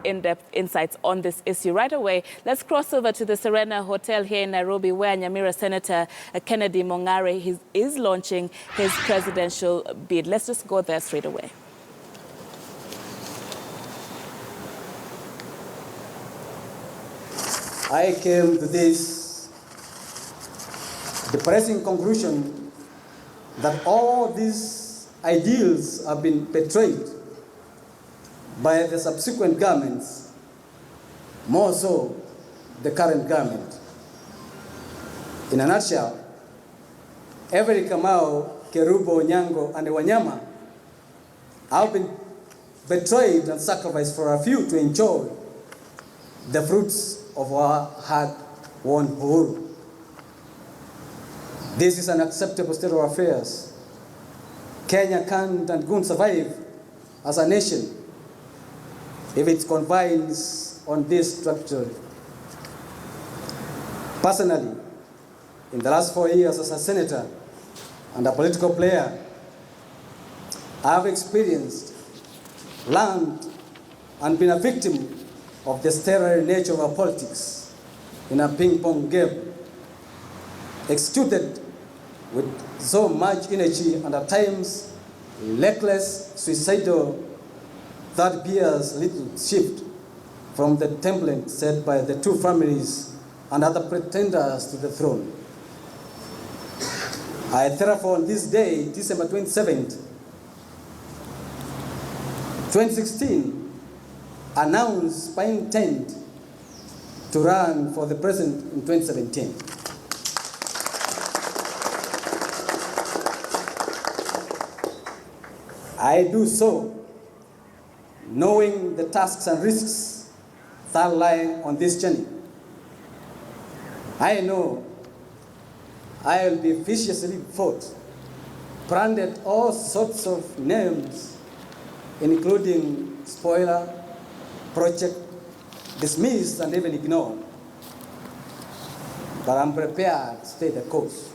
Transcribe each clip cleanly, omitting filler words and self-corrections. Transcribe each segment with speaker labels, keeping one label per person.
Speaker 1: in-depth insights on this issue. Right away, let's cross over to the Serena Hotel here in Nairobi, where Nyamira Senator Kennedy Mongare is launching his presidential bid. Let's just go there straight away.
Speaker 2: I came to this depressing conclusion that all these ideals have been betrayed by the subsequent governments, more so the current government. In a nutshell, every Kamau, Kerubo, Nyango, and Wanyama have been betrayed and sacrificed for a few to enjoy the fruits of our hard-won uhuru. This is an unacceptable state of affairs. Kenya can't and won't survive as a nation if it confines on this structure. Personally, in the last 4 years as a senator and a political player, I have experienced, learned, and been a victim of the sterile nature of our politics in a ping-pong game, executed with so much energy and at times reckless, suicidal, that bears little shift from the template set by the two families and other pretenders to the throne. I therefore on this day, December 27th, 2016, announced my intent to run for the president in 2017. I do so knowing the tasks and risks that lie on this journey. I know I will be viciously fought, branded all sorts of names, including spoiler, project, dismissed, and even ignored. But I'm prepared to stay the course.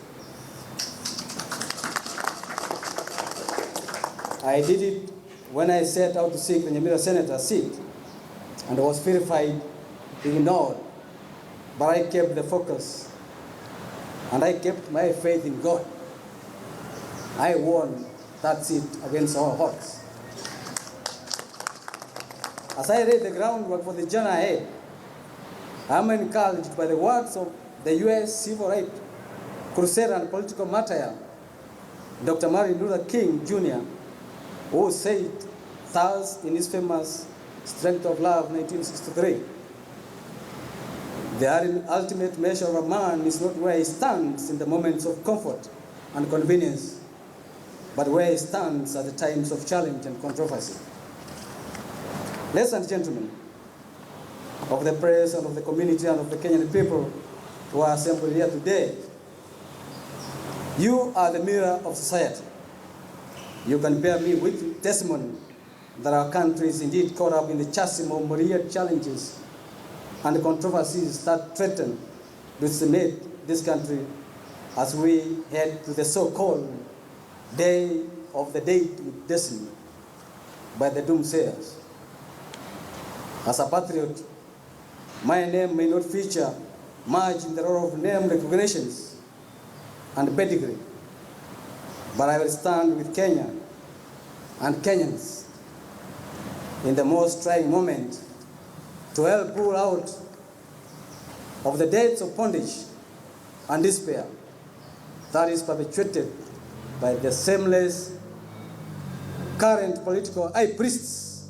Speaker 2: I did it when I set out to seek the Nyamira Senator seat and was verified, ignored. But I kept the focus and I kept my faith in God. I won that seat against all odds. As I laid the groundwork for the journey ahead, I'm encouraged by the words of the U.S. civil rights crusader and political martyr, Dr. Martin Luther King, Jr., who said thus in his famous Strength of Love, 1963, the ultimate measure of a man is not where he stands in the moments of comfort and convenience, but where he stands at the times of challenge and controversy. Ladies and gentlemen of the press and of the community and of the Kenyan people who are assembled here today, you are the mirror of society. You can bear me with testimony that our country is indeed caught up in the chasm of myriad challenges and controversies that threaten to decimate this country as we head to the so-called day of the date with destiny by the doomsayers. As a patriot, my name may not feature much in the role of name recognitions and pedigree, but I will stand with Kenya and Kenyans in the most trying moment to help pull out of the depths of bondage and despair that is perpetuated by the shameless current political high priests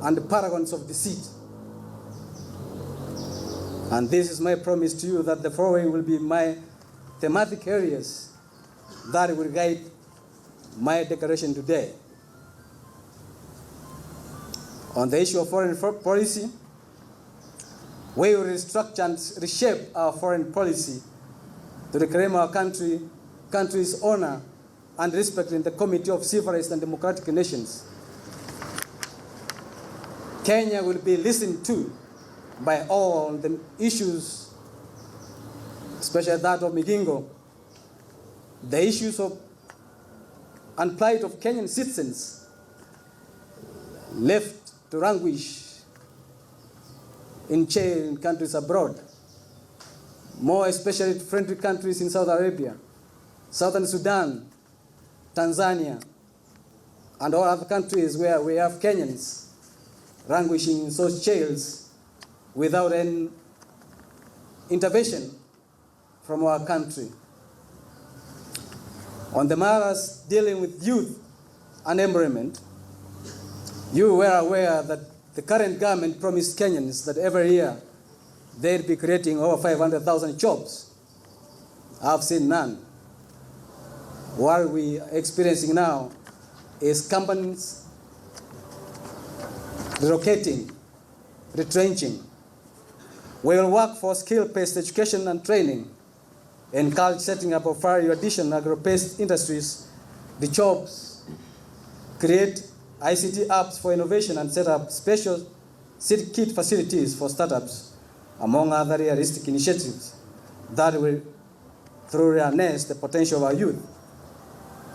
Speaker 2: and paragons of deceit. And this is my promise to you that the following will be my thematic areas that will guide my declaration today. On the issue of foreign policy, we will restructure and reshape our foreign policy to reclaim our country's honor and respect in the Committee of Civilized and Democratic Nations. Kenya will be listened to by all the issues, especially that of Migingo, the issues of and plight of Kenyan citizens left to languish in jail in countries abroad, more especially friendly countries in Saudi Arabia, Southern Sudan, Tanzania, and all other countries where we have Kenyans languishing in such jails without any intervention from our country. On the matters dealing with youth unemployment, you were aware that the current government promised Kenyans that every year they'd be creating over 500,000 jobs. I've seen none. What we are experiencing now is companies relocating, retrenching. We will work for skill-based education and training, encourage setting up of value addition agro-based industries, the jobs, create ICT apps for innovation, and set up special seed kit facilities for startups, among other realistic initiatives that will, through harness the potential of our youth,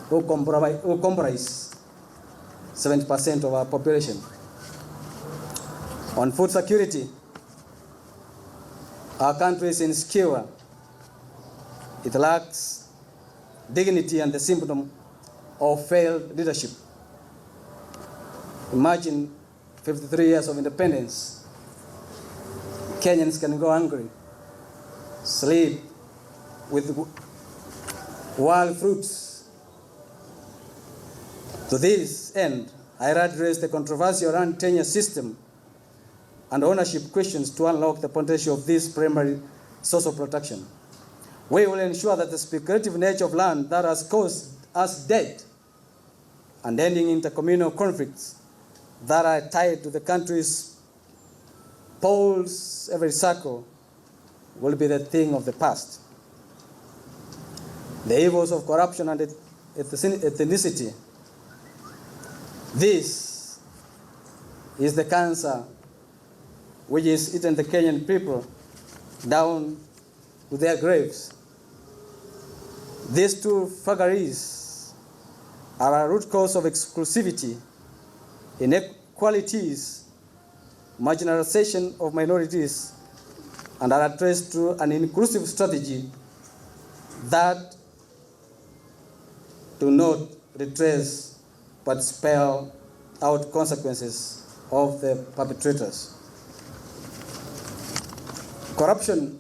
Speaker 2: who comprise 70% of our population. On food security, our country is insecure. It lacks dignity and the symptom of failed leadership. Imagine 53 years of independence. Kenyans can go hungry, sleep with wild fruits. To this end, I address the controversy around tenure system and ownership questions to unlock the potential of this primary source of protection. We will ensure that the speculative nature of land that has caused us debt and ending intercommunal conflicts that are tied to the country's poles every circle will be the thing of the past. The evils of corruption and ethnicity. This is the cancer which is eating the Kenyan people down to their graves. These two vagaries are a root cause of exclusivity, inequalities, marginalization of minorities, and are addressed through an inclusive strategy that do not retrace but spell out consequences of the perpetrators. Corruption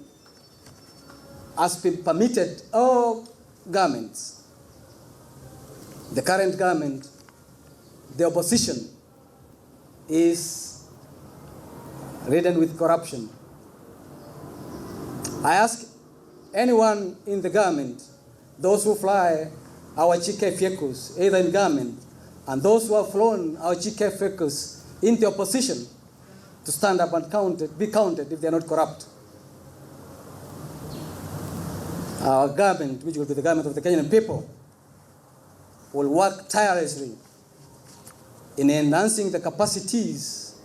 Speaker 2: has been permitted all governments. The current government, the opposition, is ridden with corruption. I ask anyone in the government, those who fly our GK vehicles, either in government, and those who have flown our GK vehicles into opposition, to stand up and be counted if they are not corrupt. Our government, which will be the government of the Kenyan people, will work tirelessly in enhancing the capacities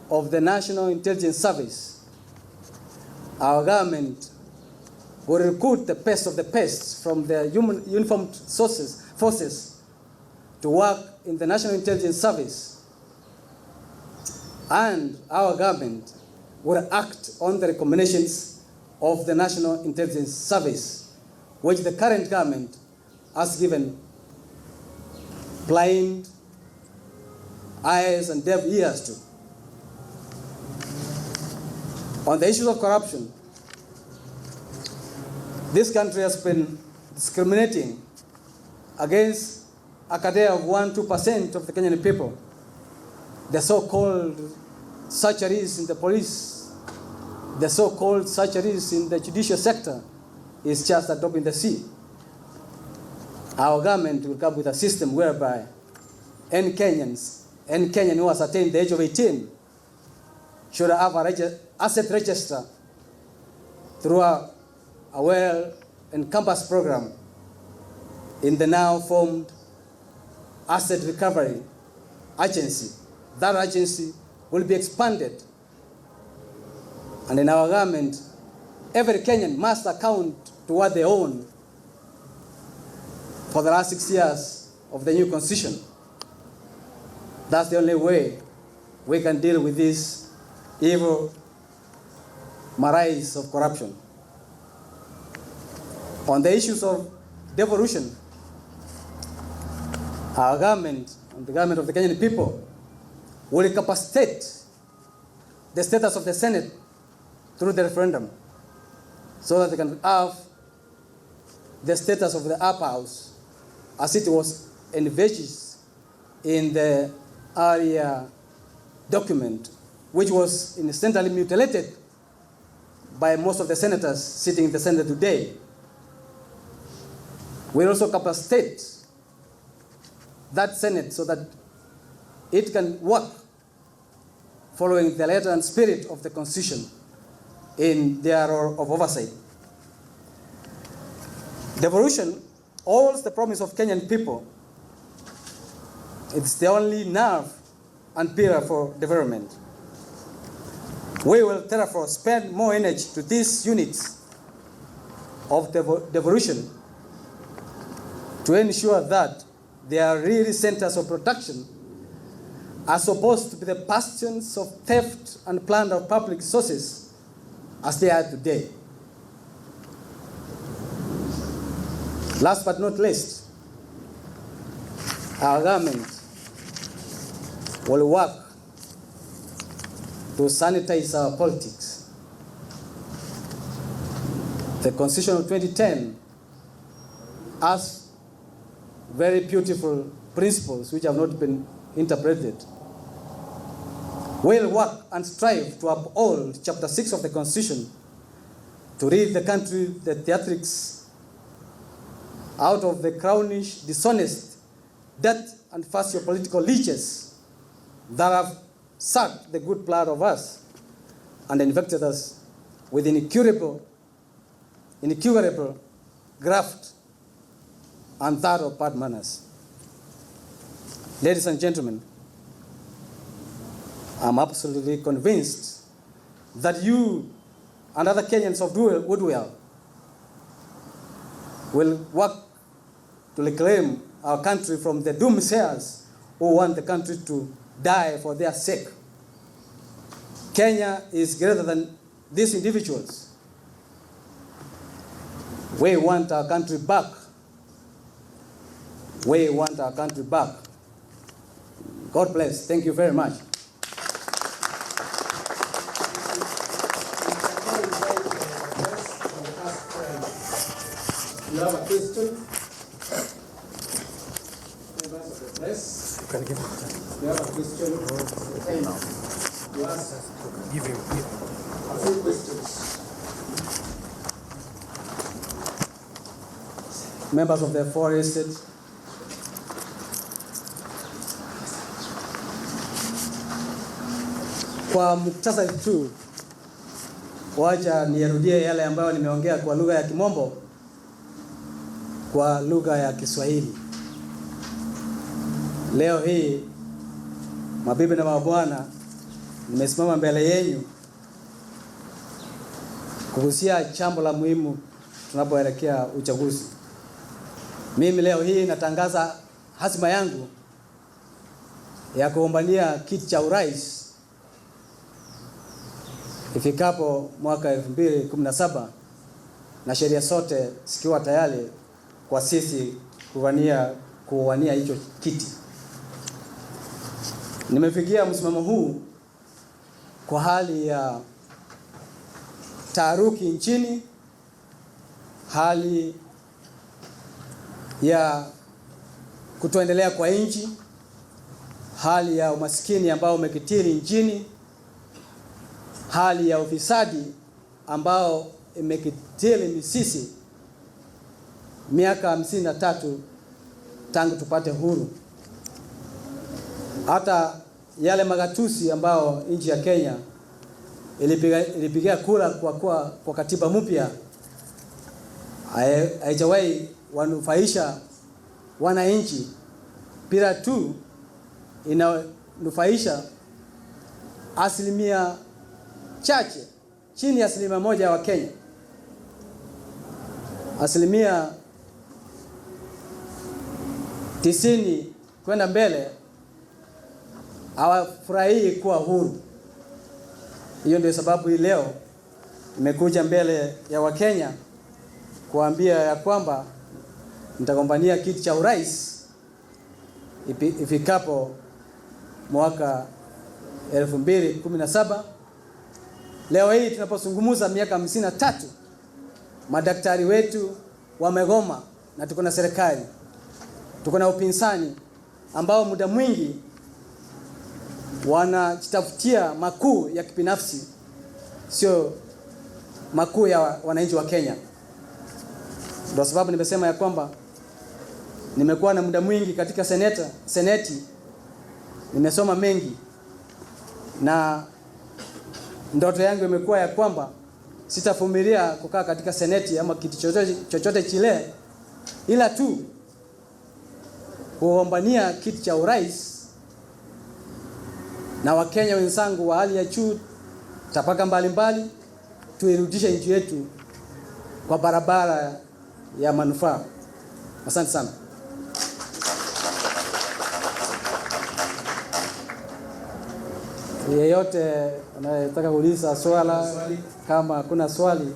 Speaker 2: of the National Intelligence Service. Our government will recruit the best of the best from the uniformed forces to work in the National Intelligence Service. And our government will act on the recommendations of the National Intelligence Service, which the current government has given blind eyes and deaf ears to. On the issues of corruption, this country has been discriminating against a cadre of 1-2% of the Kenyan people. The so-called surgeries in the police, the so-called surgeries in the judicial sector is just a drop in the sea. Our government will come with a system whereby any Kenyan who has attained the age of 18 should have an asset register through a well-encompassed program in the now formed Asset Recovery Agency. That agency will be expanded. And in our government, every Kenyan must account to what they own for the last 6 years of the new constitution. That's the only way we can deal with this evil rise of corruption. On the issues of devolution, our government and the government of the Kenyan people will capacitate the status of the Senate through the referendum so that they can have the status of the upper house as it was envisaged in the earlier document, which was incidentally mutilated by most of the senators sitting in the Senate today. We also capacitate that Senate so that it can work following the letter and spirit of the Constitution in their role of oversight. Devolution holds the promise of Kenyan people. It's the only nerve and pillar for development. We will therefore spend more energy to these units of devolution to ensure that they are really centers of protection as opposed to be the bastions of theft and plunder of public resources as they are today. Last but not least, our government will work to sanitize our politics. The Constitution of 2010 has very beautiful principles which have not been interpreted. We'll work and strive to uphold Chapter 6 of the Constitution to rid the country the theatrics out of the crownish, dishonest, debt and socio-political leeches that have sucked the good blood of us and infected us with incurable graft and that of bad manners. Ladies and gentlemen, I'm absolutely convinced that you and other Kenyans of goodwill will work to reclaim our country from the doomsayers who want the country to die for their sake. Kenya is greater than these individuals. We want our country back. We want our country back. God bless. Thank you very much. You have a question? Yes. You can give it. You have a question? You ask. Give him. A few questions. Members of the forested. Kwa muktasari tu, wacha nirudie yale ambayo nimeongea kwa lugha ya Kimombo kwa lugha ya Kiswahili. Leo hii, mabibi na mabwana, nimesimama mbele yenu kuhusia jambo la muhimu tunapoelekea uchaguzi. Mimi leo hii natangaza hazima yangu ya kugombania kiti cha urais ifikapo mwaka 2017 na sheria zote zikiwa tayari kwa sisi kuwania hicho kiti. Nimefikia msimamo huu kwa hali ya taharuki nchini, hali ya kutoendelea kwa nchi, hali ya umaskini ambao umekithiri nchini, hali ya ufisadi ambao imekithiri misisi miaka 53 tangu tupate huru. Hata yale magatusi ambao nchi ya Kenya ilipigia kura kwa katiba mpya haijawahi wanufaisha wananchi, bila tu inanufaisha asilimia chache, chini ya 1% ya Wakenya. Asilimia 90 kwenda mbele hawafurahii kuwa huru. Hiyo ndio sababu hii leo nimekuja mbele ya Wakenya kuambia ya kwamba nitagombania kiti cha urais ifikapo mwaka 2017. Leo hii tunapozungumza miaka 53, madaktari wetu wamegoma na tuko na serikali, tuko na upinzani ambao muda mwingi wanajitafutia makuu ya kibinafsi, sio makuu ya wananchi wa Kenya. Ndio sababu nimesema ya kwamba nimekuwa na muda mwingi katika seneti, nimesoma mengi, na ndoto yangu imekuwa ya kwamba sitavumilia kukaa katika seneti ama kiti chochote kile, ila tu kugombania kiti cha urais na Wakenya wenzangu wa hali ya juu, tapaka mbalimbali, tuirudishe nchi yetu kwa barabara ya manufaa. Asante sana. Yeyote anayetaka kuuliza swala, kama hakuna swali,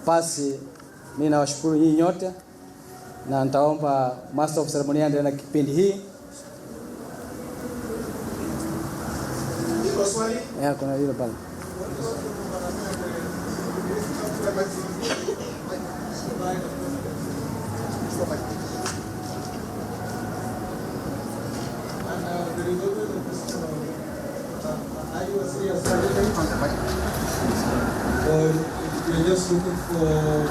Speaker 2: basi mimi nawashukuru nyinyi nyote, na nitaomba Master of Ceremony aendelee na kipindi hii.
Speaker 3: Iko swali?
Speaker 2: Kuna hilo pale.
Speaker 3: Or you're just looking for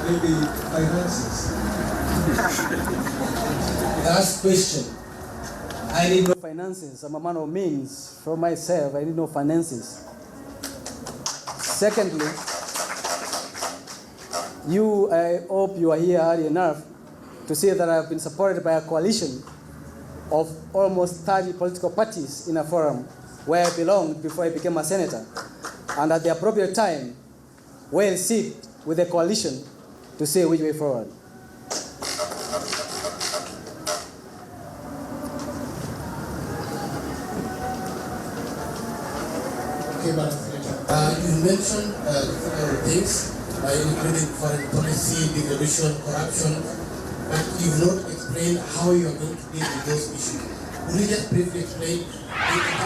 Speaker 3: maybe finances?
Speaker 2: Last question. I need no finances. I'm a man of means. For myself, I need no finances. Secondly, I hope you are here early enough to see that I have been supported by a coalition of almost 30 political parties in a forum where I belonged before I became a senator. And at the appropriate time, we'll sit with the coalition to see which way forward.
Speaker 4: Okay, Madam Senator. You mentioned several things, including foreign policy, devolution, corruption, but you've not explained how you are going to deal with those issues. Would you just briefly explain